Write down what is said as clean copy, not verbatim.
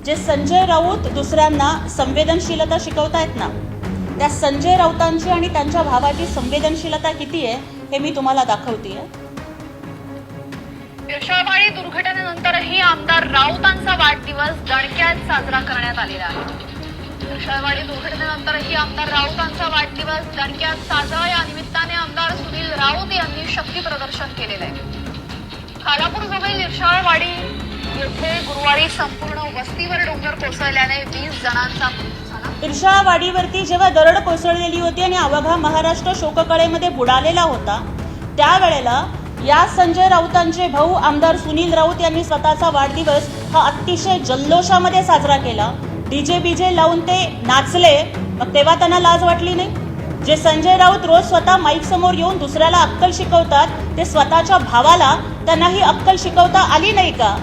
जे संजय राऊत दुसऱ्यांना संवेदनशीलता शिकवतायत ना, त्या संजय राऊतांची आणि त्यांच्या भावाची संवेदनशीलता किती आहे हे मी तुम्हाला दाखवतेय. इर्षावाडी दुर्घटनेनंतरही आमदार राऊतांचा वाढदिवस दणक्यात साजरा करण्यात आलेला आहे. इर्षावाडी दुर्घटनेनंतरही आमदार राऊतांचा वाढदिवस दणक्यात साजरा. या निमित्ताने आमदार सुनील राऊत यांनी शक्ती प्रदर्शन केलेलं आहे. खालापूरजवळील इर्षावाडी येथे गुरुवारी संपूर्ण वस्तीवर डोंगर कोसळल्याने 20 जणांचा मृत्यू झाला. इर्षावाडीवरती जेव्हा दरड कोसळलेली होती आणि अवघा महाराष्ट्र शोककळेमध्ये बुडालेला होता, त्यावेळेला या संजय राऊतांचे भाऊ आमदार सुनील राऊत यांनी स्वतःचा वाढदिवस हा अतिशय जल्लोषामध्ये साजरा केला. डीजे बीजे लावून ते नाचले, मग तेव्हा त्यांना लाज वाटली नाही. जे संजय राऊत रोज स्वतः माईक समोर येऊन दुसऱ्याला अक्कल शिकवतात, ते स्वतःच्या भावाला त्यांना ही अक्कल शिकवता आली नाही का?